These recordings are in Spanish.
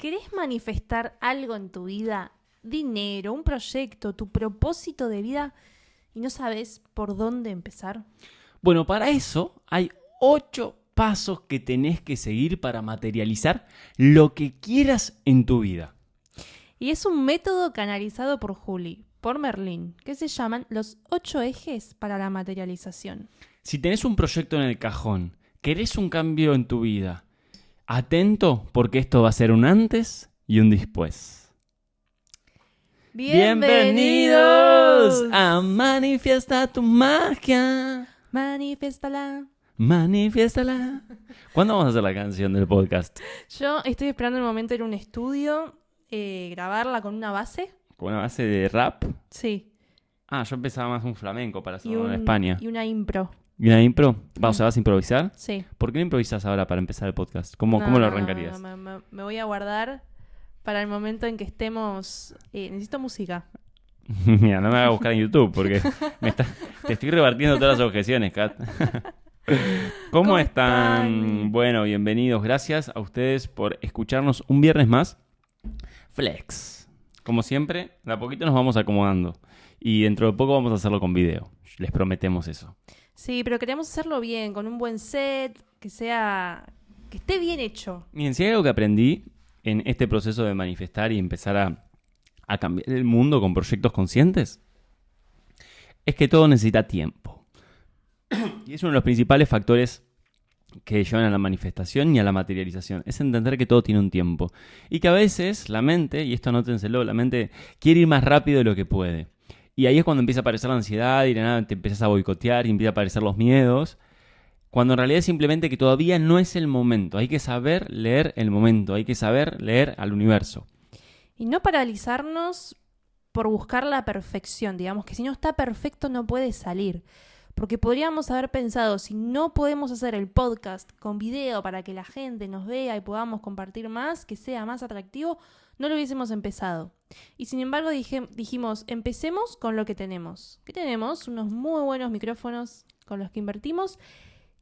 ¿Querés manifestar algo en tu vida? Dinero, un proyecto, tu propósito de vida y no sabes por dónde empezar. Bueno, para eso hay 8 pasos que tenés que seguir para materializar lo que quieras en tu vida. Y es un método canalizado por Juli, por Merlín, que se llaman los 8 ejes para la materialización. Si tenés un proyecto en el cajón, querés un cambio en tu vida, atento porque esto va a ser un antes y un después. ¡Bienvenidos a Manifiesta tu magia! Manifiéstala. Manifiéstala. ¿Cuándo vamos a hacer la canción del podcast? Yo estoy esperando el momento de ir a un estudio, grabarla con una base. ¿Con una base de rap? Sí. Ah, yo empezaba más un flamenco para Y, hacerlo en España. y una impro. ¿Y una impro? ¿Vas a improvisar? Sí. ¿Por qué no improvisas ahora para empezar el podcast? ¿Cómo lo arrancarías? Me voy a guardar para el momento en que estemos... necesito música. Mira, no me hagas buscar en YouTube porque te estoy repartiendo todas las objeciones, Kat. ¿Cómo están? Bueno, bienvenidos. Gracias a ustedes por escucharnos un viernes más. Flex. Como siempre, de a poquito nos vamos acomodando. Y dentro de poco vamos a hacerlo con video. Les prometemos eso. Sí, pero queremos hacerlo bien, con un buen set, que esté bien hecho. Miren, si hay algo que aprendí en este proceso de manifestar y empezar a cambiar el mundo con proyectos conscientes, es que todo necesita tiempo. Y es uno de los principales factores que llevan a la manifestación y a la materialización. Es entender que todo tiene un tiempo. Y que a veces la mente, y esto anótenselo, la mente quiere ir más rápido de lo que puede. Y ahí es cuando empieza a aparecer la ansiedad y de nada te empiezas a boicotear y empiezan a aparecer los miedos. Cuando en realidad es simplemente que todavía no es el momento. Hay que saber leer el momento. Hay que saber leer al universo. Y no paralizarnos por buscar la perfección. Digamos que si no está perfecto no puede salir. Porque podríamos haber pensado, si no podemos hacer el podcast con video para que la gente nos vea y podamos compartir más, que sea más atractivo, no lo hubiésemos empezado. Y sin embargo dijimos, empecemos con lo que tenemos. ¿Qué tenemos? Unos muy buenos micrófonos con los que invertimos.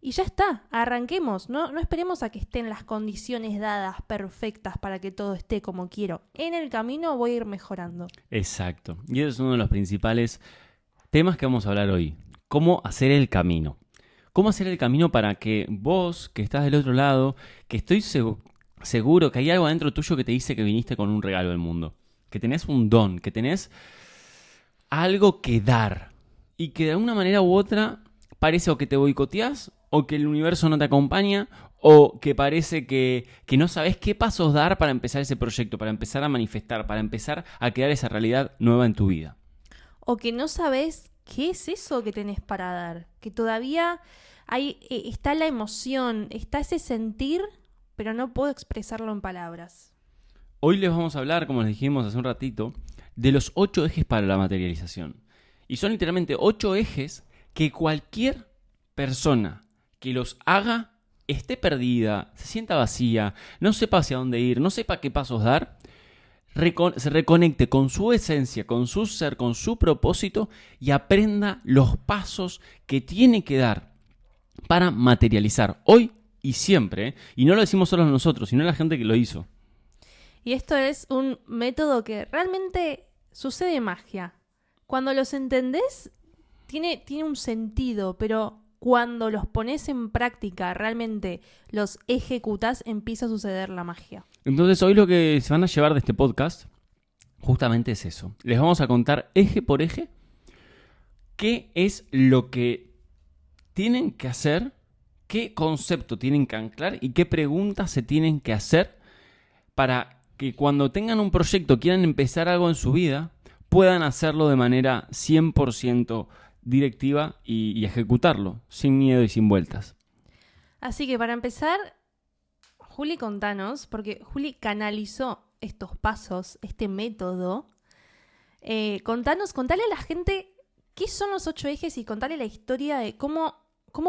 Y ya está, arranquemos. No esperemos a que estén las condiciones dadas, perfectas, para que todo esté como quiero. En el camino voy a ir mejorando. Exacto. Y ese es uno de los principales temas que vamos a hablar hoy. ¿Cómo hacer el camino? ¿Cómo hacer el camino para que vos, que estás del otro lado, que estoy seguro que hay algo adentro tuyo que te dice que viniste con un regalo del mundo? Que tenés un don, que tenés algo que dar. Y que de alguna manera u otra parece o que te boicoteás, o que el universo no te acompaña, o que parece que no sabes qué pasos dar para empezar ese proyecto, para empezar a manifestar, para empezar a crear esa realidad nueva en tu vida. O que no sabes qué es eso que tenés para dar. Que todavía está la emoción, está ese sentir, pero no puedo expresarlo en palabras. Hoy les vamos a hablar, como les dijimos hace un ratito, de los 8 ejes para la materialización. Y son literalmente 8 ejes que cualquier persona que los haga esté perdida, se sienta vacía, no sepa hacia dónde ir, no sepa qué pasos dar, se reconecte con su esencia, con su ser, con su propósito y aprenda los pasos que tiene que dar para materializar hoy y siempre. Y no lo decimos solo nosotros, sino la gente que lo hizo. Y esto es un método que realmente sucede magia. Cuando los entendés, tiene un sentido, pero cuando los pones en práctica, realmente los ejecutás, empieza a suceder la magia. Entonces hoy lo que se van a llevar de este podcast justamente es eso. Les vamos a contar eje por eje qué es lo que tienen que hacer, qué concepto tienen que anclar y qué preguntas se tienen que hacer para que cuando tengan un proyecto, quieran empezar algo en su vida, puedan hacerlo de manera 100% directiva y ejecutarlo, sin miedo y sin vueltas. Así que para empezar, Juli, contanos, porque Juli canalizó estos pasos, este método. Contale a la gente qué son los 8 ejes y contale la historia de cómo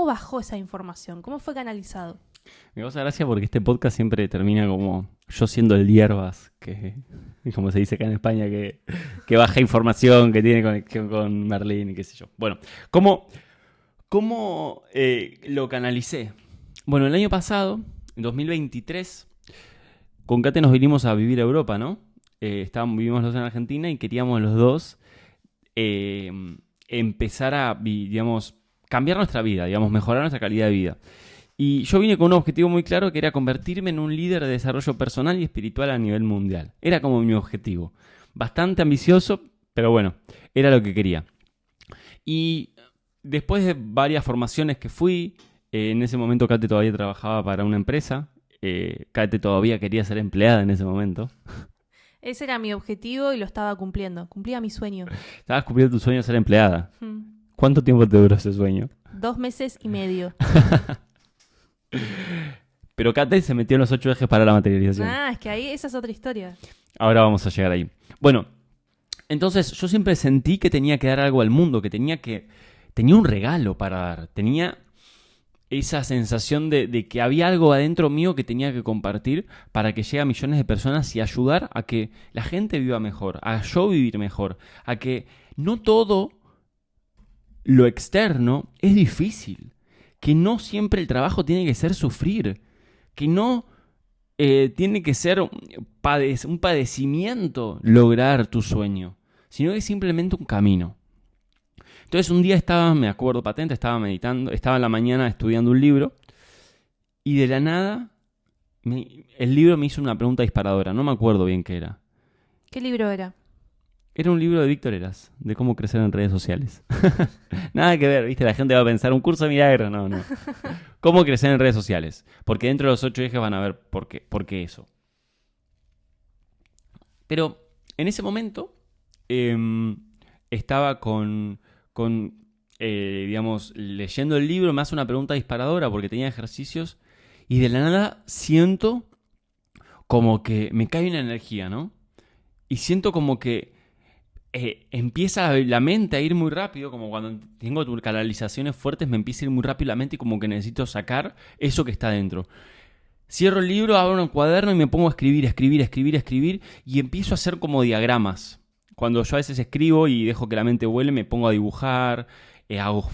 bajó esa información, cómo fue canalizado. Me causa gracia porque este podcast siempre termina como yo siendo el hierbas, que como se dice acá en España, que baja información, que tiene conexión con Merlín y qué sé yo. Bueno, ¿cómo lo canalicé? Bueno, el año pasado, en 2023, con Kate nos vinimos a vivir a Europa, ¿no? Vivimos los dos en Argentina y queríamos los dos empezar a, digamos, cambiar nuestra vida, digamos, mejorar nuestra calidad de vida. Y yo vine con un objetivo muy claro que era convertirme en un líder de desarrollo personal y espiritual a nivel mundial. Era como mi objetivo. Bastante ambicioso, pero bueno, era lo que quería. Y después de varias formaciones que fui, en ese momento Kate todavía trabajaba para una empresa. Kate todavía quería ser empleada en ese momento. Ese era mi objetivo y lo estaba cumpliendo. Cumplía mi sueño. Estabas cumpliendo tu sueño de ser empleada. ¿Cuánto tiempo te duró ese sueño? 2 meses y medio. Pero Kate se metió en los 8 ejes para la materialización. Ah, es que ahí esa es otra historia. Ahora vamos a llegar ahí. Bueno, entonces yo siempre sentí que tenía que dar algo al mundo, que tenía un regalo para dar. Tenía esa sensación de que había algo adentro mío que tenía que compartir para que llegue a millones de personas y ayudar a que la gente viva mejor, a yo vivir mejor, a que no todo lo externo es difícil, que no siempre el trabajo tiene que ser sufrir, que no tiene que ser un padecimiento lograr tu sueño, sino que es simplemente un camino. Entonces un día me acuerdo patente, estaba meditando, estaba en la mañana estudiando un libro y de la nada el libro me hizo una pregunta disparadora, no me acuerdo bien qué era. ¿Qué libro era? Era un libro de Víctor Heras, de cómo crecer en redes sociales. Nada que ver, ¿viste? La gente va a pensar, un curso de milagros, no. ¿Cómo crecer en redes sociales? Porque dentro de los 8 ejes van a ver por qué eso. Pero en ese momento estaba digamos, leyendo el libro, me hace una pregunta disparadora porque tenía ejercicios y de la nada siento como que me cae una energía, ¿no? Y siento como que empieza la mente a ir muy rápido, como cuando tengo canalizaciones fuertes, me empieza a ir muy rápido la mente y como que necesito sacar eso que está dentro. Cierro el libro, abro un cuaderno y me pongo a escribir y empiezo a hacer como diagramas. Cuando yo a veces escribo y dejo que la mente vuele, me pongo a dibujar, hago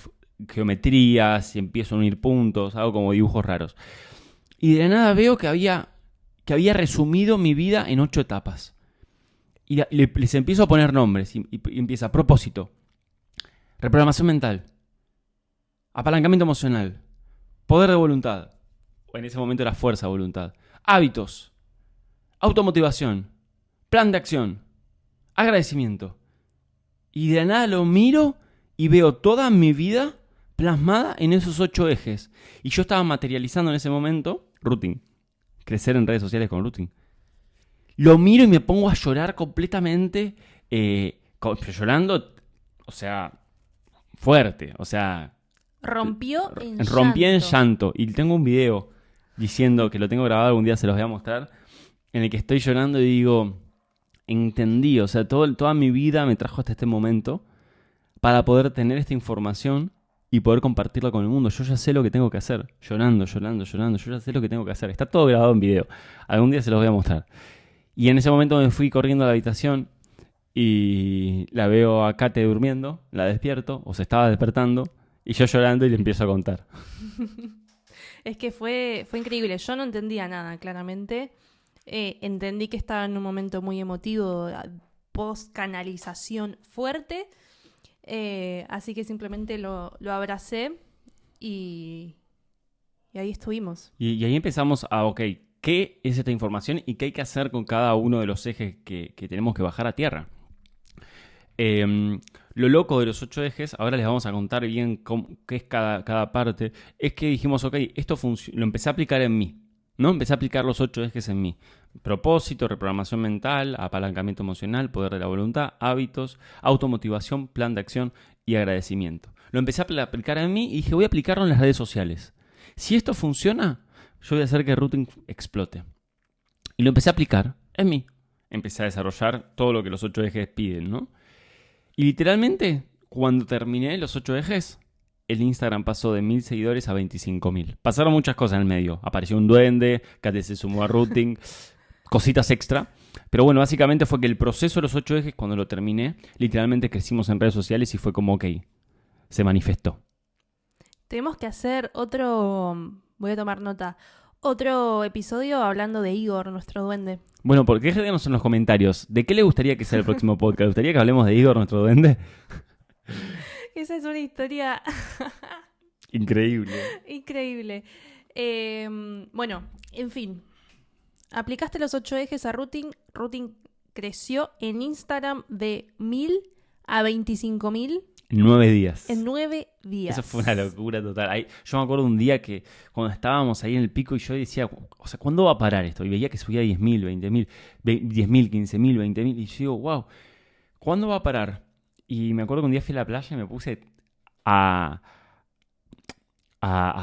geometrías, empiezo a unir puntos, hago como dibujos raros. Y de la nada veo que había resumido mi vida en 8 etapas. Y les empiezo a poner nombres y empieza propósito, reprogramación mental, apalancamiento emocional, poder de voluntad, o en ese momento era fuerza de voluntad, hábitos, automotivación, plan de acción, agradecimiento. Y de nada lo miro y veo toda mi vida plasmada en esos 8 ejes. Y yo estaba materializando en ese momento Routing, crecer en redes sociales con Routing. Lo miro y me pongo a llorar completamente, llorando, o sea, fuerte, o sea... Rompí en llanto. Y tengo un video diciendo que lo tengo grabado, algún día se los voy a mostrar, en el que estoy llorando y digo, entendí, o sea, toda mi vida me trajo hasta este momento para poder tener esta información y poder compartirla con el mundo. Yo ya sé lo que tengo que hacer, llorando, yo ya sé lo que tengo que hacer. Está todo grabado en video, algún día se los voy a mostrar. Y en ese momento me fui corriendo a la habitación y la veo a Kate durmiendo, la despierto, o se estaba despertando, y yo llorando y le empiezo a contar. Es que fue increíble. Yo no entendía nada, claramente. Entendí que estaba en un momento muy emotivo, post-canalización fuerte. Así que simplemente lo abracé y ahí estuvimos. Y ahí empezamos a, ¿qué es esta información y qué hay que hacer con cada uno de los ejes que tenemos que bajar a tierra? Lo loco de los 8 ejes, ahora les vamos a contar bien qué es cada parte, es que dijimos, esto lo empecé a aplicar en mí, ¿no? Empecé a aplicar los 8 ejes en mí. Propósito, reprogramación mental, apalancamiento emocional, poder de la voluntad, hábitos, automotivación, plan de acción y agradecimiento. Lo empecé a aplicar en mí y dije, voy a aplicarlo en las redes sociales. Si esto funciona, yo voy a hacer que Routing explote. Y lo empecé a aplicar en mí. Empecé a desarrollar todo lo que los 8 ejes piden, ¿no? Y literalmente, cuando terminé los 8 ejes, el Instagram pasó de 1.000 seguidores a 25.000. Pasaron muchas cosas en el medio. Apareció un duende, Kate se sumó a Routing, cositas extra. Pero bueno, básicamente fue que el proceso de los 8 ejes, cuando lo terminé, literalmente crecimos en redes sociales y fue como, se manifestó. Tenemos que hacer otro, voy a tomar nota, Otro episodio hablando de Igor, nuestro duende. Bueno, ¿por qué déjanos en los comentarios? ¿De qué le gustaría que sea el próximo podcast? ¿Le gustaría que hablemos de Igor, nuestro duende? Esa es una historia Increíble. increíble. Bueno, en fin. Aplicaste los 8 ejes a Routing. Routing creció en Instagram de 1.000 a 25.000 En 9 días. en 9 días. Eso fue una locura total. Yo me acuerdo un día que cuando estábamos ahí en el pico y yo decía, o sea, ¿cuándo va a parar esto? Y veía que subía 10.000, 20.000, 10.000, 15.000, 20.000. Y yo digo, wow, ¿cuándo va a parar? Y me acuerdo que un día fui a la playa y me puse a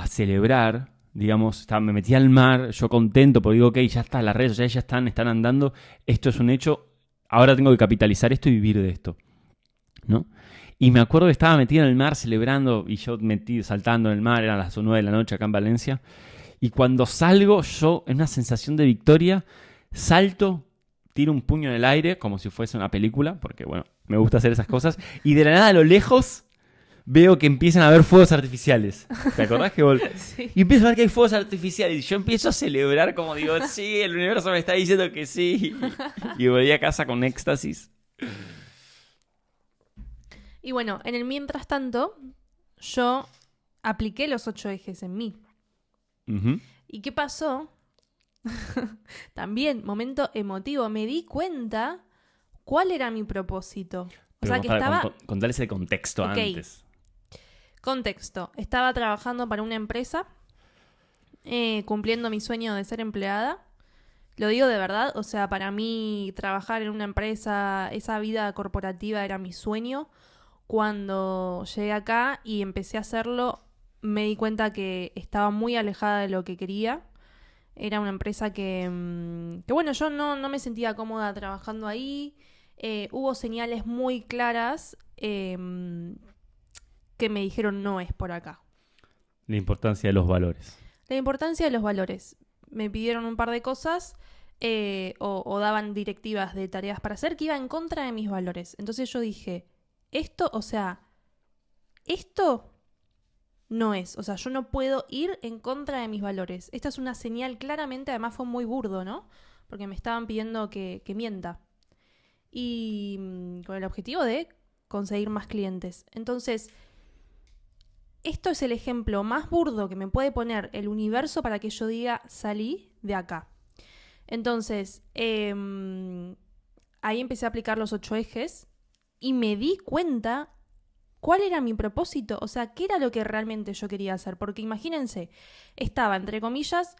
celebrar, digamos, me metí al mar, yo contento, porque digo, ok, ya está, las redes sociales ya están andando, esto es un hecho, ahora tengo que capitalizar esto y vivir de esto, ¿no? Y me acuerdo que estaba metido en el mar celebrando y yo metido, saltando en el mar, eran las 9 de la noche acá en Valencia, y cuando salgo yo, en una sensación de victoria, salto, tiro un puño en el aire, como si fuese una película, porque bueno, me gusta hacer esas cosas, y de la nada a lo lejos veo que empiezan a haber fuegos artificiales. ¿Te acordás que Sí. Y empiezo a ver que hay fuegos artificiales y yo empiezo a celebrar como digo, sí, el universo me está diciendo que sí. Y volví a casa con éxtasis. Y bueno, en el mientras tanto, yo apliqué los 8 ejes en mí. Uh-huh. ¿Y qué pasó? También, momento emotivo, me di cuenta cuál era mi propósito. O sea que estaba... Contarles el contexto antes. Contexto. Estaba trabajando para una empresa, cumpliendo mi sueño de ser empleada. Lo digo de verdad, o sea, para mí trabajar en una empresa, esa vida corporativa era mi sueño. Cuando llegué acá y empecé a hacerlo, me di cuenta que estaba muy alejada de lo que quería. Era una empresa que bueno, yo no me sentía cómoda trabajando ahí. Hubo señales muy claras que me dijeron no es por acá. La importancia de los valores. La importancia de los valores. Me pidieron un par de cosas o daban directivas de tareas para hacer que iba en contra de mis valores. Entonces yo dije, esto no es. O sea, yo no puedo ir en contra de mis valores. Esta es una señal claramente, además fue muy burdo, ¿no? Porque me estaban pidiendo que mienta. Y con el objetivo de conseguir más clientes. Entonces, esto es el ejemplo más burdo que me puede poner el universo para que yo diga, salí de acá. Entonces, ahí empecé a aplicar los 8 ejes y me di cuenta cuál era mi propósito, o sea, qué era lo que realmente yo quería hacer. Porque imagínense, estaba, entre comillas,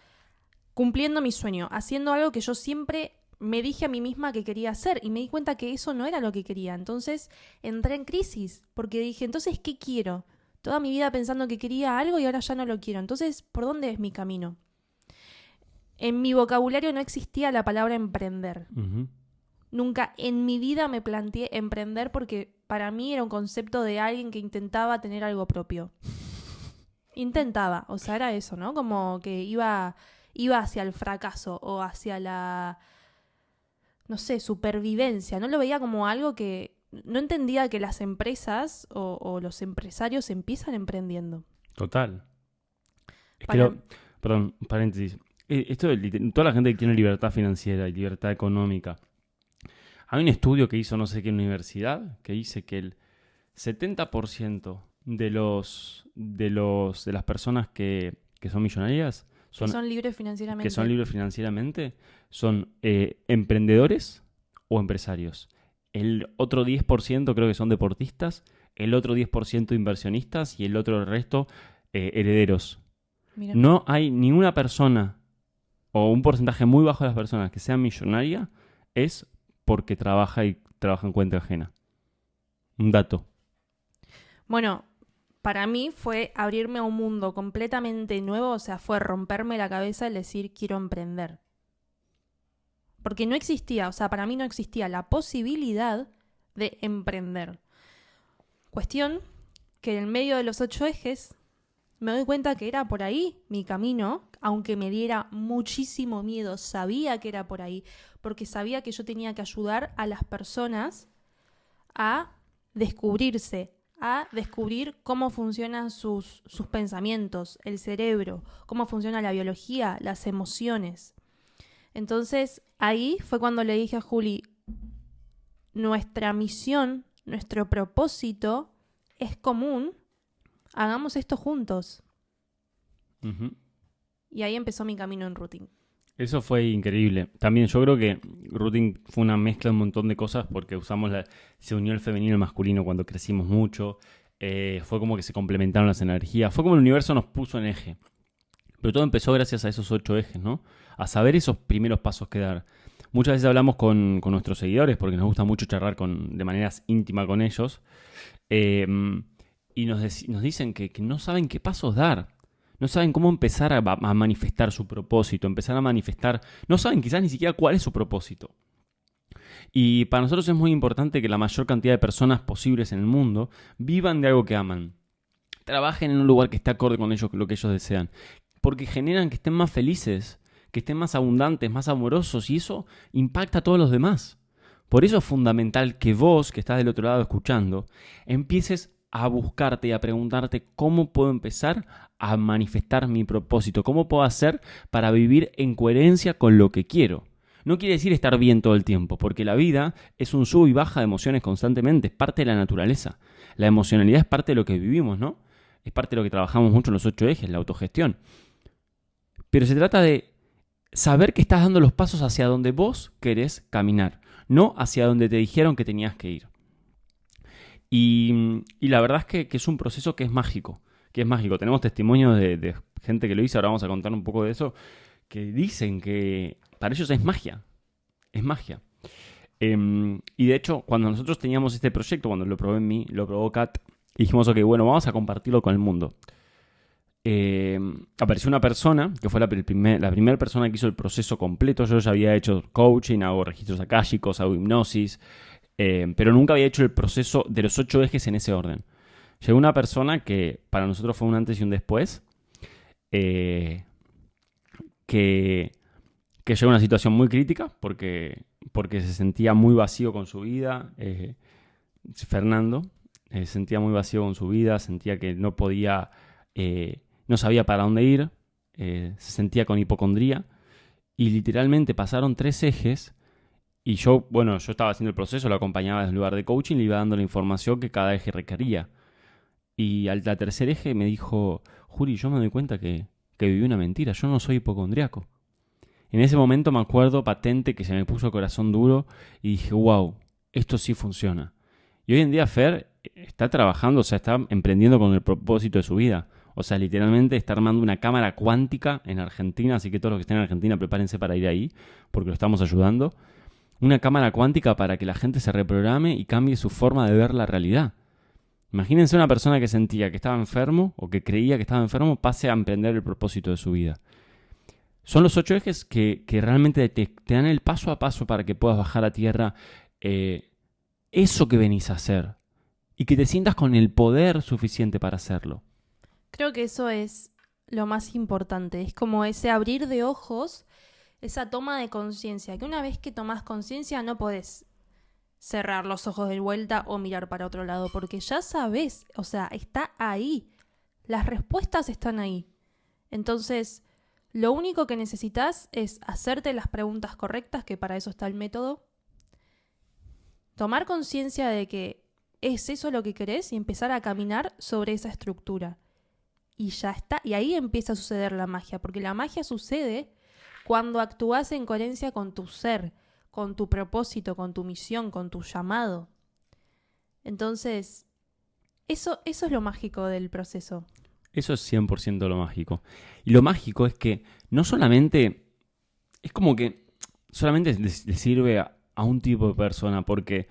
cumpliendo mi sueño, haciendo algo que yo siempre me dije a mí misma que quería hacer y me di cuenta que eso no era lo que quería. Entonces entré en crisis porque dije, entonces, ¿qué quiero? Toda mi vida pensando que quería algo y ahora ya no lo quiero. Entonces, ¿por dónde es mi camino? En mi vocabulario no existía la palabra emprender. Uh-huh. Nunca en mi vida me planteé emprender porque para mí era un concepto de alguien que intentaba tener algo propio. Intentaba, o sea, era eso, ¿no? Como que iba hacia el fracaso o hacia la, no sé, supervivencia. No lo veía como algo que... No entendía que las empresas o los empresarios empiezan emprendiendo. Total. Es que perdón, paréntesis. Esto toda la gente que tiene libertad financiera y libertad económica. Hay un estudio que hizo no sé qué universidad que dice que el 70% de las personas que son millonarias son libres financieramente. Que son libres financieramente son emprendedores o empresarios. El otro 10% creo que son deportistas, el otro 10% inversionistas y el otro resto herederos. Mira. No hay ninguna persona o un porcentaje muy bajo de las personas que sea millonaria es porque trabaja en cuenta ajena. Un dato. Bueno, para mí fue abrirme a un mundo completamente nuevo, o sea, fue romperme la cabeza el decir quiero emprender. Porque no existía, o sea, para mí no existía la posibilidad de emprender. Cuestión que en medio de los 8 ejes me doy cuenta que era por ahí mi camino, aunque me diera muchísimo miedo, sabía que era por ahí, porque sabía que yo tenía que ayudar a las personas a descubrirse, a descubrir cómo funcionan sus pensamientos, el cerebro, cómo funciona la biología, las emociones. Entonces, ahí fue cuando le dije a Juli, nuestra misión, nuestro propósito es común, hagamos esto juntos. Ujú. Y ahí empezó mi camino en Routing. Eso fue increíble. También yo creo que Routing fue una mezcla de un montón de cosas porque se unió el femenino y el masculino cuando crecimos mucho. Fue como que se complementaron las energías. Fue como el universo nos puso en eje. Pero todo empezó gracias a esos 8 ejes, ¿no? A saber esos primeros pasos que dar. Muchas veces hablamos con nuestros seguidores porque nos gusta mucho charlar de manera íntima con ellos. Y nos dicen que no saben qué pasos dar. No saben cómo empezar a manifestar su propósito, empezar a manifestar... No saben quizás ni siquiera cuál es su propósito. Y para nosotros es muy importante que la mayor cantidad de personas posibles en el mundo vivan de algo que aman. Trabajen en un lugar que esté acorde con ellos, lo que ellos desean. Porque generan que estén más felices, que estén más abundantes, más amorosos, y eso impacta a todos los demás. Por eso es fundamental que vos, que estás del otro lado escuchando, empieces a buscarte y a preguntarte cómo puedo empezar a manifestar mi propósito, cómo puedo hacer para vivir en coherencia con lo que quiero. No quiere decir estar bien todo el tiempo, porque la vida es un sub y baja de emociones constantemente, es parte de la naturaleza. La emocionalidad es parte de lo que vivimos, ¿no? Es parte de lo que trabajamos mucho en los 8 ejes, la autogestión. Pero se trata de saber que estás dando los pasos hacia donde vos querés caminar, no hacia donde te dijeron que tenías que ir. Y la verdad es que es un proceso que es mágico. Tenemos testimonios de gente que lo hizo, ahora vamos a contar un poco de eso, que dicen que para ellos es magia. Es magia. Y de hecho, cuando nosotros teníamos este proyecto, cuando lo probó Kat, dijimos, ok, bueno, vamos a compartirlo con el mundo. Apareció una persona, que fue la primera persona que hizo el proceso completo. Yo ya había hecho coaching, hago registros akáshicos, hago hipnosis, pero nunca había hecho el proceso de los 8 ejes en ese orden. Llegó una persona que para nosotros fue un antes y un después, que llegó a una situación muy crítica porque se sentía muy vacío con su vida. Fernando se sentía muy vacío con su vida, sentía que no podía, no sabía para dónde ir, se sentía con hipocondría y literalmente pasaron 3 ejes. Y yo estaba haciendo el proceso, lo acompañaba desde el lugar de coaching, le iba dando la información que cada eje requería. Y al tercer eje me dijo, Juli, yo me doy cuenta que viví una mentira, yo no soy hipocondriaco. En ese momento me acuerdo patente que se me puso el corazón duro y dije, wow, esto sí funciona. Y hoy en día Fer está trabajando, o sea, está emprendiendo con el propósito de su vida. O sea, literalmente está armando una cámara cuántica en Argentina, así que todos los que estén en Argentina prepárense para ir ahí, porque lo estamos ayudando. Una cámara cuántica para que la gente se reprograme y cambie su forma de ver la realidad. Imagínense una persona que sentía que estaba enfermo o que creía que estaba enfermo pase a emprender el propósito de su vida. Son los 8 ejes que realmente te dan el paso a paso para que puedas bajar a tierra eso que venís a hacer y que te sientas con el poder suficiente para hacerlo. Creo que eso es lo más importante. Es como ese abrir de ojos, esa toma de conciencia. Que una vez que tomás conciencia no podés cerrar los ojos de vuelta o mirar para otro lado, porque ya sabés, o sea, está ahí. Las respuestas están ahí. Entonces, lo único que necesitas es hacerte las preguntas correctas, que para eso está el método. Tomar conciencia de que es eso lo que querés y empezar a caminar sobre esa estructura. Y ya está. Y ahí empieza a suceder la magia, porque la magia sucede cuando actúas en coherencia con tu ser, con tu propósito, con tu misión, con tu llamado. Entonces, eso es lo mágico del proceso. Eso es 100% lo mágico. Y lo mágico es que no solamente... Es como que solamente le sirve a un tipo de persona, porque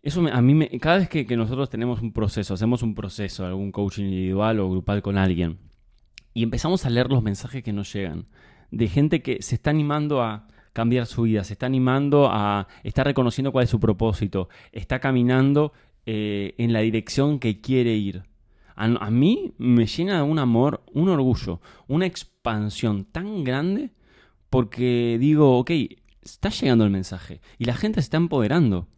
eso cada vez que nosotros tenemos un proceso, hacemos un proceso, algún coaching individual o grupal con alguien, y empezamos a leer los mensajes que nos llegan, de gente que se está animando a cambiar su vida, se está animando a estar reconociendo cuál es su propósito, está caminando en la dirección que quiere ir. A mí me llena de un amor, un orgullo, una expansión tan grande porque digo, ok, está llegando el mensaje y la gente se está empoderando.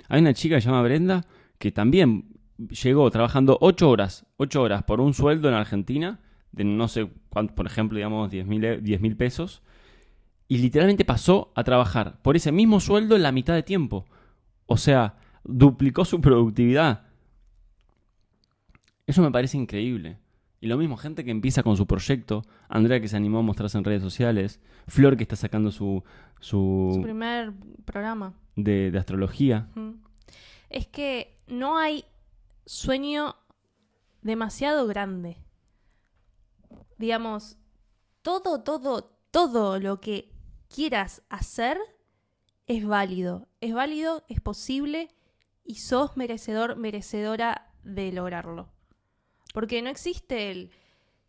Hay una chica que se llama Brenda que también llegó trabajando 8 horas por un sueldo en Argentina, de no sé cuánto, por ejemplo, digamos 10.000 pesos, y literalmente pasó a trabajar por ese mismo sueldo en la mitad de tiempo. O sea, duplicó su productividad. Eso me parece increíble. Y lo mismo, gente que empieza con su proyecto, Andrea que se animó a mostrarse en redes sociales, Flor que está sacando su primer programa de astrología. Es que no hay sueño demasiado grande. Digamos, todo lo que quieras hacer es válido. Es válido, es posible y sos merecedora de lograrlo. Porque no existe el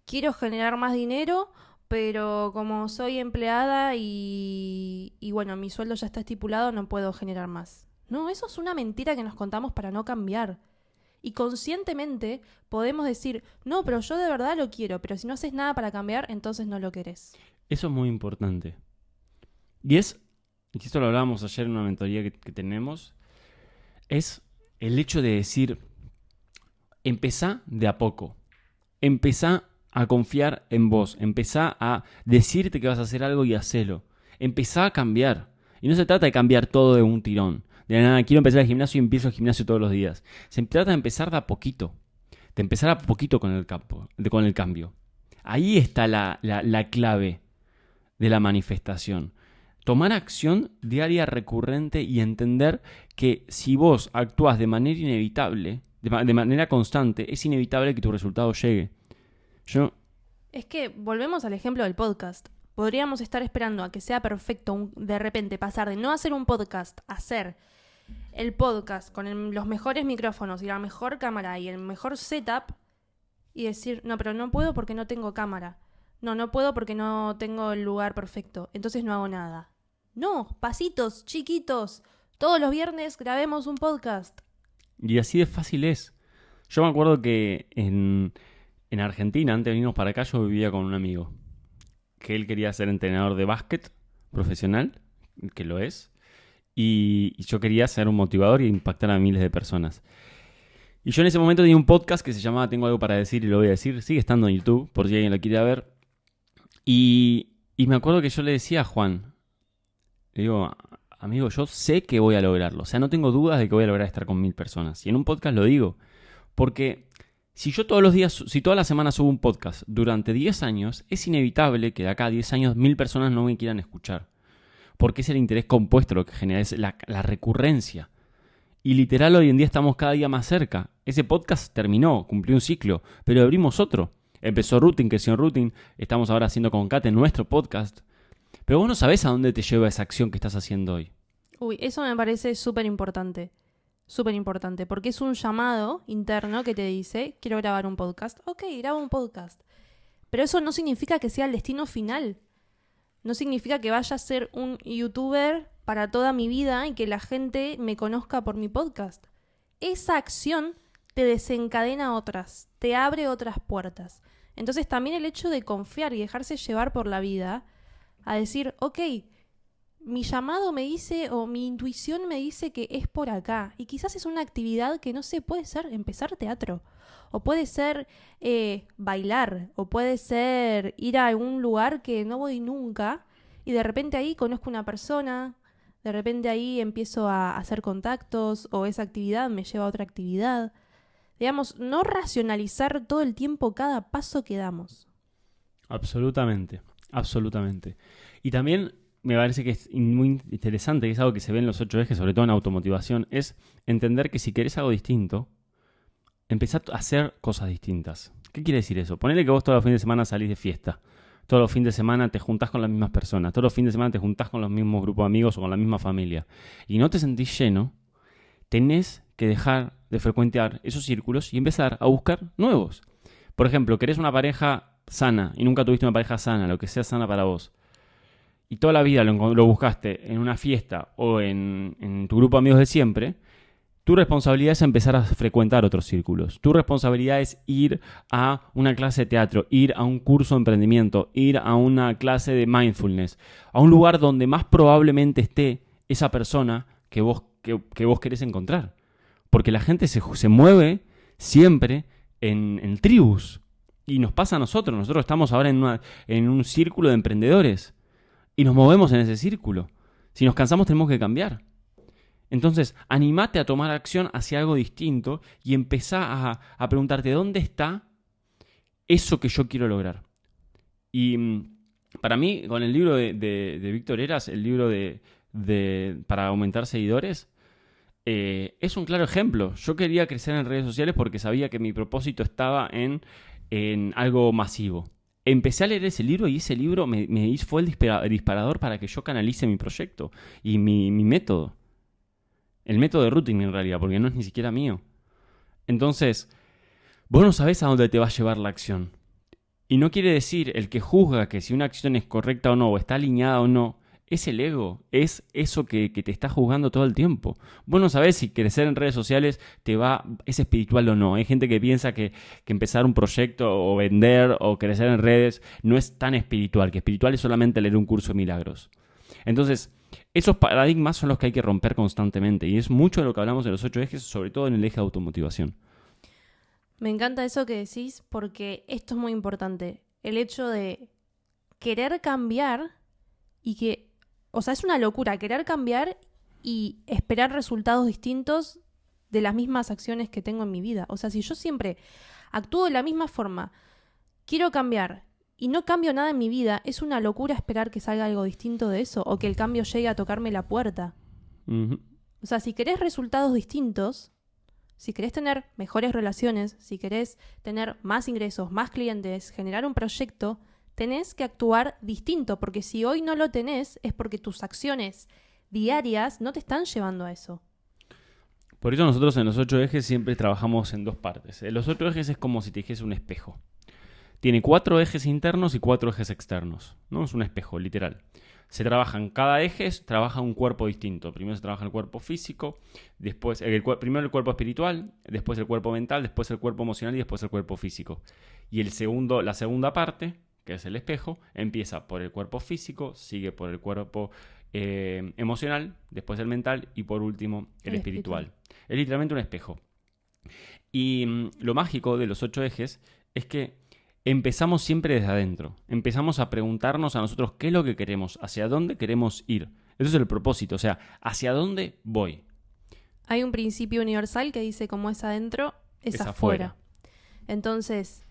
quiero generar más dinero, pero como soy empleada y bueno, mi sueldo ya está estipulado, no puedo generar más. No, eso es una mentira que nos contamos para no cambiar. Y conscientemente podemos decir, no, pero yo de verdad lo quiero, pero si no haces nada para cambiar, entonces no lo querés. Eso es muy importante. Y esto lo hablábamos ayer en una mentoría que tenemos, es el hecho de decir, empezá de a poco. Empezá a confiar en vos. Empezá a decirte que vas a hacer algo y hacelo. Empezá a cambiar. Y no se trata de cambiar todo de un tirón. De nada, quiero empezar el gimnasio y empiezo el gimnasio todos los días. Se trata de empezar de a poquito. De empezar a poquito con el cambio. Ahí está la clave de la manifestación. Tomar acción diaria recurrente y entender que si vos actúas de manera inevitable, de manera constante, es inevitable que tu resultado llegue. Es que volvemos al ejemplo del podcast. Podríamos estar esperando a que sea perfecto, de repente pasar de no hacer un podcast a hacer el podcast con los mejores micrófonos y la mejor cámara y el mejor setup y decir, no, pero no puedo porque no tengo cámara. No puedo porque no tengo el lugar perfecto. Entonces no hago nada. No, pasitos, chiquitos. Todos los viernes grabemos un podcast. Y así de fácil es. Yo me acuerdo que en Argentina, antes de venirnos para acá, yo vivía con un amigo. Que él quería ser entrenador de básquet profesional, que lo es. Y yo quería ser un motivador y impactar a miles de personas. Y yo en ese momento tenía un podcast que se llamaba Tengo algo para decir y lo voy a decir. Sigue estando en YouTube, por si alguien lo quiere ver. Y me acuerdo que yo le decía a Juan, le digo, amigo, yo sé que voy a lograrlo. O sea, no tengo dudas de que voy a lograr estar con 1000 personas. Y en un podcast lo digo. Porque si yo todos los días, si toda la semana subo un podcast durante 10 años, es inevitable que de acá a 10 años 1000 personas no me quieran escuchar. Porque es el interés compuesto lo que genera, es la recurrencia. Y literal hoy en día estamos cada día más cerca. Ese podcast terminó, cumplió un ciclo, pero abrimos otro. Empezó Routing, creció en Routing, estamos ahora haciendo con Kate nuestro podcast. Pero vos no sabés a dónde te lleva esa acción que estás haciendo hoy. Uy, eso me parece súper importante. Súper importante, porque es un llamado interno que te dice, quiero grabar un podcast. Ok, grabo un podcast. Pero eso no significa que sea el destino final. No significa que vaya a ser un youtuber para toda mi vida y que la gente me conozca por mi podcast. Esa acción te desencadena otras, te abre otras puertas. Entonces también el hecho de confiar y dejarse llevar por la vida, a decir, ok, mi llamado me dice o mi intuición me dice que es por acá. Y quizás es una actividad que no sé, puede ser empezar teatro. O puede ser bailar. O puede ser ir a algún lugar que no voy nunca. Y de repente ahí conozco una persona. De repente ahí empiezo a hacer contactos. O esa actividad me lleva a otra actividad. Digamos, no racionalizar todo el tiempo cada paso que damos. Absolutamente, absolutamente. Y también me parece que es muy interesante, y es algo que se ve en los 8 ejes, sobre todo en automotivación, es entender que si querés algo distinto, empezá a hacer cosas distintas. ¿Qué quiere decir eso? Ponele que vos todos los fines de semana salís de fiesta. Todos los fines de semana te juntás con las mismas personas. Todos los fines de semana te juntás con los mismos grupos de amigos o con la misma familia. Y no te sentís lleno, tenés que dejar de frecuentar esos círculos y empezar a buscar nuevos. Por ejemplo, querés una pareja sana y nunca tuviste una pareja sana, lo que sea sana para vos. Y toda la vida lo buscaste en una fiesta o en tu grupo de amigos de siempre, tu responsabilidad es empezar a frecuentar otros círculos. Tu responsabilidad es ir a una clase de teatro, ir a un curso de emprendimiento, ir a una clase de mindfulness, a un lugar donde más probablemente esté esa persona que vos querés encontrar. Porque la gente se mueve siempre en tribus. Y nos pasa a nosotros. Nosotros estamos ahora en un círculo de emprendedores. Y nos movemos en ese círculo. Si nos cansamos tenemos que cambiar. Entonces, animate a tomar acción hacia algo distinto y empezá a preguntarte ¿dónde está eso que yo quiero lograr? Y para mí, con el libro de Víctor Heras, el libro para aumentar seguidores, es un claro ejemplo. Yo quería crecer en redes sociales porque sabía que mi propósito estaba en algo masivo. Empecé a leer ese libro y ese libro fue el disparador para que yo canalice mi proyecto y mi método. El método de routing en realidad, porque no es ni siquiera mío. Entonces, vos no sabés a dónde te va a llevar la acción. Y no quiere decir el que juzga que si una acción es correcta o no, o está alineada o no, es el ego, es eso que te está juzgando todo el tiempo. Vos no sabés si crecer en redes sociales es espiritual o no. Hay gente que piensa que empezar un proyecto o vender o crecer en redes no es tan espiritual, que espiritual es solamente leer un curso de milagros. Entonces, esos paradigmas son los que hay que romper constantemente y es mucho de lo que hablamos de los 8 ejes, sobre todo en el eje de automotivación. Me encanta eso que decís porque esto es muy importante. El hecho de querer cambiar y que, o sea, es una locura querer cambiar y esperar resultados distintos de las mismas acciones que tengo en mi vida. O sea, si yo siempre actúo de la misma forma, quiero cambiar y no cambio nada en mi vida, es una locura esperar que salga algo distinto de eso o que el cambio llegue a tocarme la puerta. Uh-huh. O sea, si querés resultados distintos, si querés tener mejores relaciones, si querés tener más ingresos, más clientes, generar un proyecto, tenés que actuar distinto, porque si hoy no lo tenés es porque tus acciones diarias no te están llevando a eso. Por eso nosotros en los 8 ejes siempre trabajamos en 2 partes. En los 8 ejes es como si te dijese un espejo. Tiene 4 ejes internos y 4 ejes externos, ¿no? Es un espejo, literal. Se trabaja en cada eje, trabaja un cuerpo distinto. Primero se trabaja el cuerpo físico, después primero el cuerpo espiritual, después el cuerpo mental, después el cuerpo emocional y después el cuerpo físico. Y la segunda parte, que es el espejo, empieza por el cuerpo físico, sigue por el cuerpo emocional, después el mental y por último el espiritual. Es literalmente un espejo. Y lo mágico de los 8 ejes es que empezamos siempre desde adentro. Empezamos a preguntarnos a nosotros qué es lo que queremos, hacia dónde queremos ir. Eso es el propósito, o sea, hacia dónde voy. Hay un principio universal que dice como es adentro, es afuera. Entonces,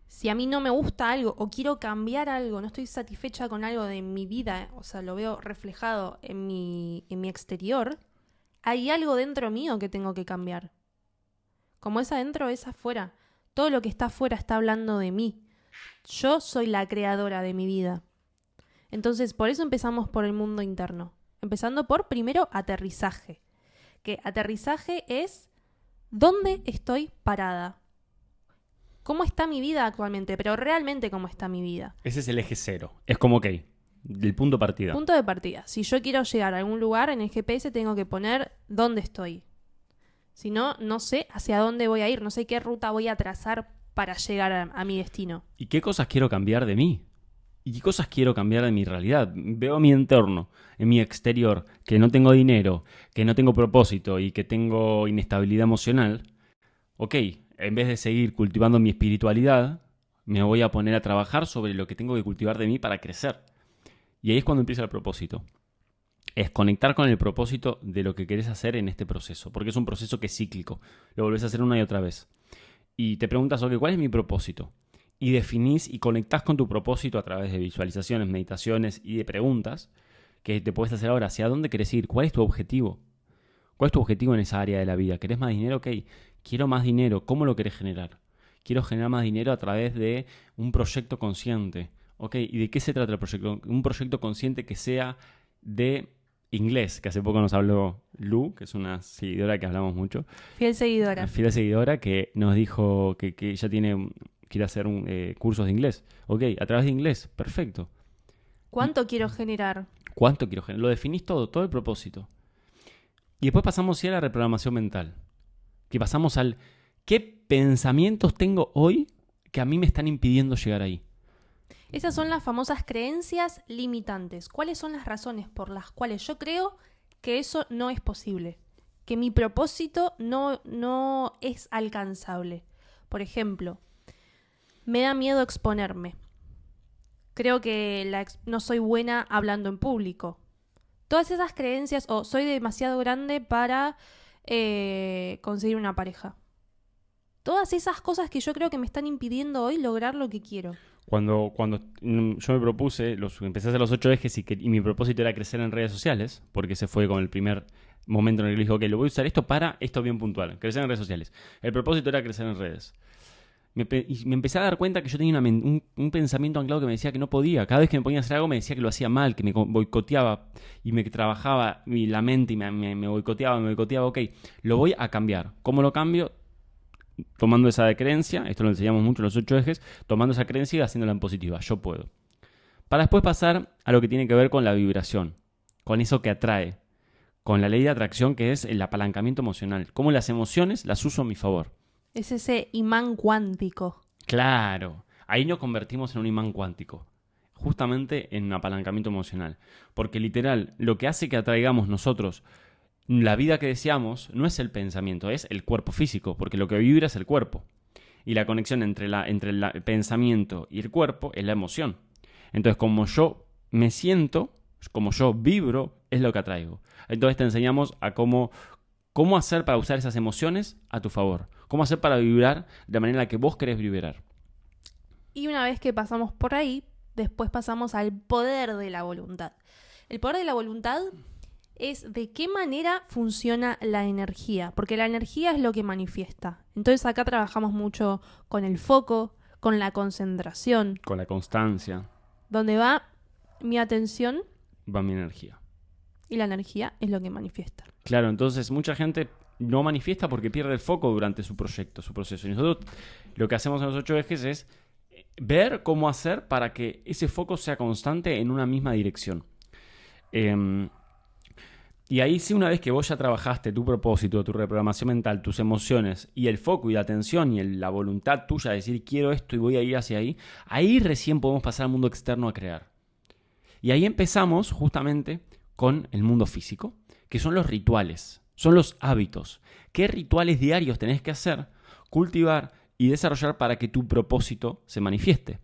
si a mí no me gusta algo o quiero cambiar algo, no estoy satisfecha con algo de mi vida, o sea, lo veo reflejado en mi exterior, hay algo dentro mío que tengo que cambiar. Como es adentro, es afuera. Todo lo que está afuera está hablando de mí. Yo soy la creadora de mi vida. Entonces, por eso empezamos por el mundo interno. Empezando por, primero, aterrizaje. Que aterrizaje es ¿dónde estoy parada? ¿Cómo está mi vida actualmente? Pero realmente, ¿cómo está mi vida? Ese es el eje 0. Es como, ok, del punto de partida. Punto de partida. Si yo quiero llegar a algún lugar, en el GPS tengo que poner dónde estoy. Si no, no sé hacia dónde voy a ir. No sé qué ruta voy a trazar para llegar a mi destino. ¿Y qué cosas quiero cambiar de mí? ¿Y qué cosas quiero cambiar de mi realidad? Veo mi entorno, en mi exterior, que no tengo dinero, que no tengo propósito y que tengo inestabilidad emocional. Ok, en vez de seguir cultivando mi espiritualidad, me voy a poner a trabajar sobre lo que tengo que cultivar de mí para crecer. Y ahí es cuando empieza el propósito. Es conectar con el propósito de lo que querés hacer en este proceso, porque es un proceso que es cíclico. Lo volvés a hacer una y otra vez. Y te preguntas, ok, ¿cuál es mi propósito? Y definís y conectás con tu propósito a través de visualizaciones, meditaciones y de preguntas que te puedes hacer ahora. ¿Hacia dónde querés ir? ¿Cuál es tu objetivo? ¿Cuál es tu objetivo en esa área de la vida? ¿Querés más dinero? Ok, quiero más dinero. ¿Cómo lo querés generar? Quiero generar más dinero a través de un proyecto consciente. Ok, ¿y de qué se trata el proyecto? Un proyecto consciente que sea de inglés, que hace poco nos habló Lu, que es una seguidora que hablamos mucho. Fiel seguidora. Una fiel seguidora que nos dijo que ella quiere hacer cursos de inglés. Ok, a través de inglés, perfecto. ¿Cuánto quiero generar? ¿Cuánto quiero generar? Lo definís todo el propósito. Y después pasamos a la reprogramación mental. Que pasamos al ¿qué pensamientos tengo hoy que a mí me están impidiendo llegar ahí? Esas son las famosas creencias limitantes. ¿Cuáles son las razones por las cuales yo creo que eso no es posible? que mi propósito no es alcanzable. Por ejemplo, me da miedo exponerme. Creo que no soy buena hablando en público. Todas esas creencias, o soy demasiado grande para conseguir una pareja. Todas esas cosas que yo creo que me están impidiendo hoy lograr lo que quiero. Cuando yo me propuse, empecé a hacer los 8 ejes y mi propósito era crecer en redes sociales, porque ese fue como el primer momento en el que dije, ok, lo voy a usar esto para esto bien puntual, crecer en redes sociales. El propósito era crecer en redes. Y me empecé a dar cuenta que yo tenía un pensamiento anclado que me decía que no podía. Cada vez que me ponía a hacer algo me decía que lo hacía mal, que me boicoteaba y me trabajaba la mente y me boicoteaba, ok, lo voy a cambiar. ¿Cómo lo cambio? Tomando esa creencia, esto lo enseñamos mucho en los 8 ejes, tomando esa creencia y haciéndola en positiva, yo puedo. Para después pasar a lo que tiene que ver con la vibración, con eso que atrae, con la ley de atracción que es el apalancamiento emocional, cómo las emociones las uso a mi favor. Es ese imán cuántico. Claro, ahí nos convertimos en un imán cuántico, justamente en un apalancamiento emocional, porque literal, lo que hace que atraigamos nosotros la vida que deseamos no es el pensamiento, es el cuerpo físico, porque lo que vibra es el cuerpo. Y la conexión entre el pensamiento y el cuerpo es la emoción. Entonces, como yo me siento, como yo vibro, es lo que atraigo. Entonces te enseñamos a cómo hacer para usar esas emociones a tu favor. Cómo hacer para vibrar de la manera en la que vos querés vibrar. Y una vez que pasamos por ahí, después pasamos al poder de la voluntad. El poder de la voluntad es de qué manera funciona la energía, porque la energía es lo que manifiesta. Entonces acá trabajamos mucho con el foco, con la concentración. Con la constancia. Donde va mi atención, va mi energía. Y la energía es lo que manifiesta. Claro, entonces mucha gente no manifiesta porque pierde el foco durante su proyecto, su proceso. Y nosotros lo que hacemos en los 8 ejes es ver cómo hacer para que ese foco sea constante en una misma dirección. Y ahí sí, una vez que vos ya trabajaste tu propósito, tu reprogramación mental, tus emociones y el foco y la atención y la voluntad tuya de decir quiero esto y voy a ir hacia ahí recién podemos pasar al mundo externo a crear. Y ahí empezamos justamente con el mundo físico, que son los rituales, son los hábitos. ¿Qué rituales diarios tenés que hacer, cultivar y desarrollar para que tu propósito se manifieste?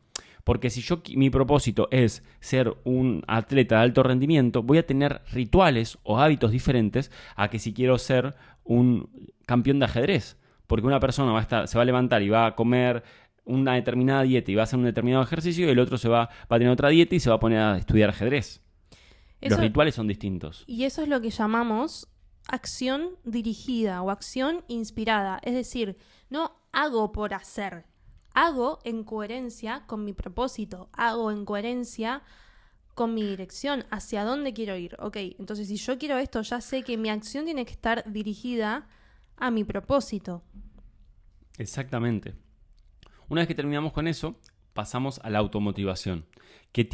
Porque si mi propósito es ser un atleta de alto rendimiento, voy a tener rituales o hábitos diferentes a que si quiero ser un campeón de ajedrez. Porque una persona se va a levantar y va a comer una determinada dieta y va a hacer un determinado ejercicio y el otro va a tener otra dieta y se va a poner a estudiar ajedrez. Los rituales son distintos. Y eso es lo que llamamos acción dirigida o acción inspirada. Es decir, no hago por hacer. Hago en coherencia con mi propósito, hago en coherencia con mi dirección, hacia dónde quiero ir. Ok, entonces si yo quiero esto, ya sé que mi acción tiene que estar dirigida a mi propósito. Exactamente. Una vez que terminamos con eso, pasamos a la automotivación, que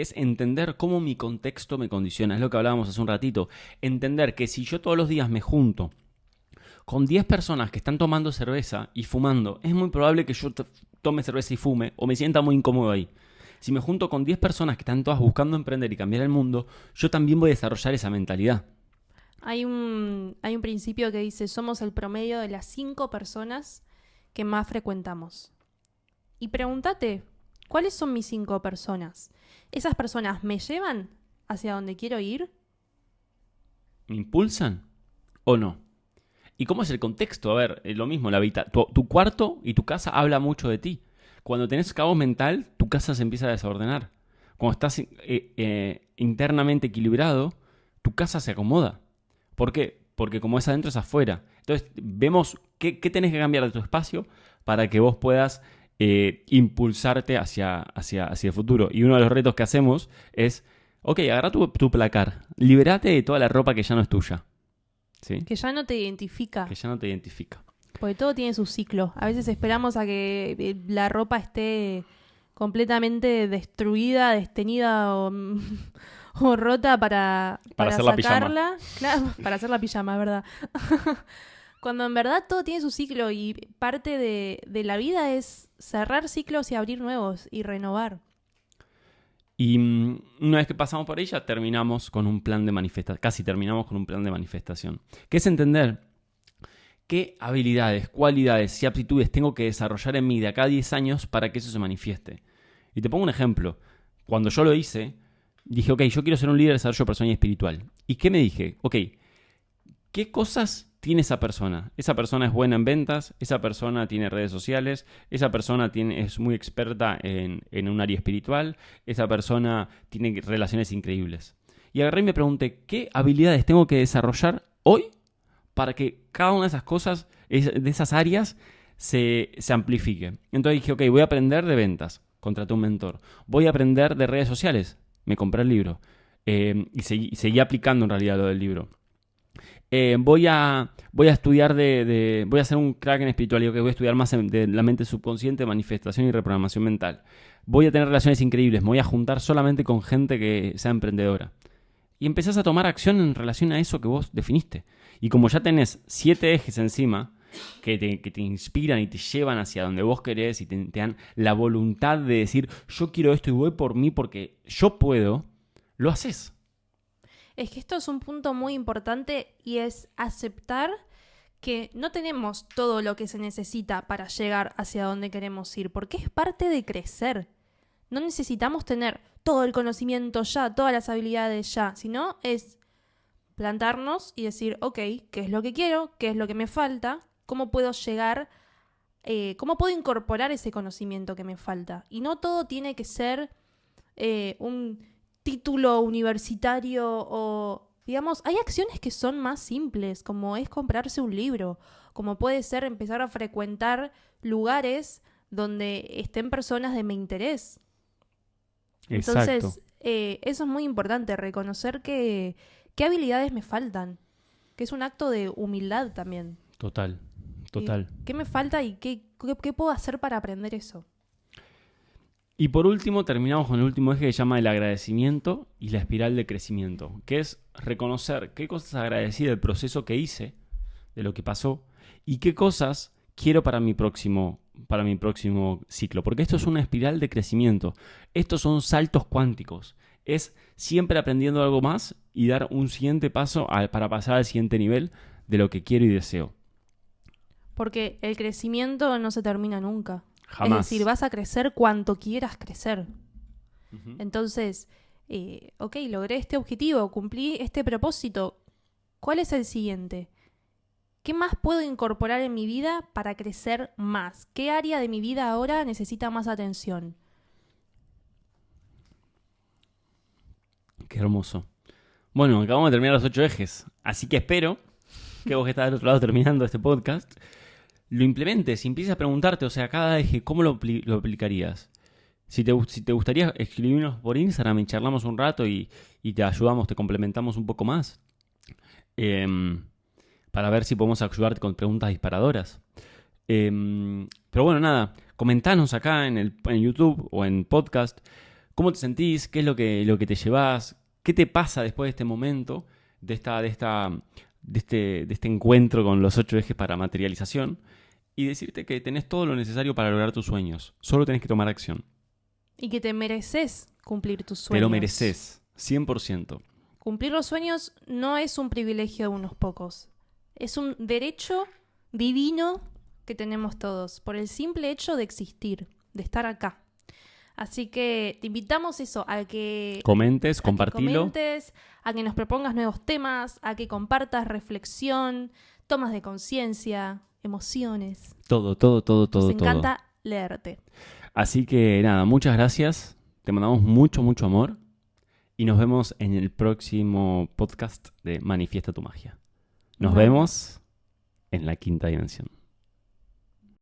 es entender cómo mi contexto me condiciona. Es lo que hablábamos hace un ratito. Entender que si yo todos los días me junto con 10 personas que están tomando cerveza y fumando, es muy probable que yo tome cerveza y fume o me sienta muy incómodo ahí. Si me junto con 10 personas que están todas buscando emprender y cambiar el mundo, yo también voy a desarrollar esa mentalidad. Hay un principio que dice, somos el promedio de las 5 personas que más frecuentamos. Y pregúntate, ¿cuáles son mis 5 personas? ¿Esas personas me llevan hacia donde quiero ir? ¿Me impulsan o no? ¿Y cómo es el contexto? A ver, lo mismo, tu cuarto y tu casa habla mucho de ti. Cuando tenés caos mental, tu casa se empieza a desordenar. Cuando estás internamente equilibrado, tu casa se acomoda. ¿Por qué? Porque como es adentro, es afuera. Entonces, vemos qué tenés que cambiar de tu espacio para que vos puedas impulsarte hacia el futuro. Y uno de los retos que hacemos es, ok, agarra tu placar, liberate de toda la ropa que ya no es tuya. ¿Sí? Que ya no te identifica. Que ya no te identifica. Porque todo tiene su ciclo. A veces esperamos a que la ropa esté completamente destruida, desteñida o rota para hacer la sacarla. pijama. Claro, para hacer la pijama, es verdad. Cuando en verdad todo tiene su ciclo y parte de la vida es cerrar ciclos y abrir nuevos y renovar. Y una vez que pasamos por ella, terminamos con un plan de manifestación, casi terminamos con un plan de manifestación, que es entender qué habilidades, cualidades y aptitudes tengo que desarrollar en mí de acá a 10 años para que eso se manifieste. Y te pongo un ejemplo. Cuando yo lo hice, dije, ok, yo quiero ser un líder de desarrollo personal y espiritual. ¿Y qué me dije? Ok, ¿qué cosas tiene esa persona? Esa persona es buena en ventas, esa persona tiene redes sociales, esa persona es muy experta en un área espiritual, esa persona tiene relaciones increíbles. Y agarré y me pregunté, ¿qué habilidades tengo que desarrollar hoy para que cada una de esas cosas, de esas áreas, se amplifique? Entonces dije, ok, voy a aprender de ventas, contraté un mentor. Voy a aprender de redes sociales, me compré el libro. Y seguí aplicando en realidad lo del libro. Voy a estudiar voy a ser un crack en espiritualidad, que voy a estudiar más de la mente subconsciente, manifestación y reprogramación mental. Voy a tener relaciones increíbles, me voy a juntar solamente con gente que sea emprendedora. Y empezás a tomar acción en relación a eso que vos definiste. Y como ya tenés 7 ejes encima que te inspiran y te llevan hacia donde vos querés y te dan la voluntad de decir, yo quiero esto y voy por mí porque yo puedo, lo haces. Es que esto es un punto muy importante y es aceptar que no tenemos todo lo que se necesita para llegar hacia donde queremos ir, porque es parte de crecer. No necesitamos tener todo el conocimiento ya, todas las habilidades ya, sino es plantarnos y decir, ok, ¿qué es lo que quiero? ¿Qué es lo que me falta? ¿Cómo puedo llegar? ¿Cómo puedo incorporar ese conocimiento que me falta? Y no todo tiene que ser un título universitario o, digamos, hay acciones que son más simples, como es comprarse un libro, como puede ser empezar a frecuentar lugares donde estén personas de mi interés. Exacto. Entonces, eso es muy importante, reconocer qué habilidades me faltan, que es un acto de humildad también. Total. ¿Qué me falta y qué puedo hacer para aprender eso? Y por último, terminamos con el último eje que se llama el agradecimiento y la espiral de crecimiento, que es reconocer qué cosas agradecí del proceso que hice, de lo que pasó, y qué cosas quiero para mi próximo ciclo. Porque esto es una espiral de crecimiento. Estos son saltos cuánticos. Es siempre aprendiendo algo más y dar un siguiente paso para pasar al siguiente nivel de lo que quiero y deseo. Porque el crecimiento no se termina nunca. Jamás. Es decir, vas a crecer cuanto quieras crecer. Uh-huh. Entonces, ok, logré este objetivo, cumplí este propósito. ¿Cuál es el siguiente? ¿Qué más puedo incorporar en mi vida para crecer más? ¿Qué área de mi vida ahora necesita más atención? Qué hermoso. Bueno, acabamos de terminar los 8 ejes, así que espero que vos que estás del otro lado terminando este podcast, lo implementes y empieces a preguntarte, o sea, cada eje, ¿cómo lo aplicarías? Si te gustaría escribirnos por Instagram y charlamos un rato y te ayudamos, te complementamos un poco más. Para ver si podemos ayudarte con preguntas disparadoras. Pero bueno, nada, comentanos acá en YouTube o en podcast cómo te sentís, qué es lo que te llevas, qué te pasa después de este momento, de este encuentro con los 8 ejes para materialización, y decirte que tenés todo lo necesario para lograr tus sueños. Solo tenés que tomar acción. Y que te mereces cumplir tus sueños. Te lo mereces, 100%. Cumplir los sueños no es un privilegio de unos pocos. Es un derecho divino que tenemos todos, por el simple hecho de existir, de estar acá. Así que te invitamos a que comentes, compartilo. A que nos propongas nuevos temas, a que compartas reflexión, tomas de conciencia, emociones. Todo. Nos encanta leerte. Así que nada, muchas gracias. Te mandamos mucho, mucho amor. Y nos vemos en el próximo podcast de Manifiesta tu Magia. Nos vemos en la 5ª dimensión.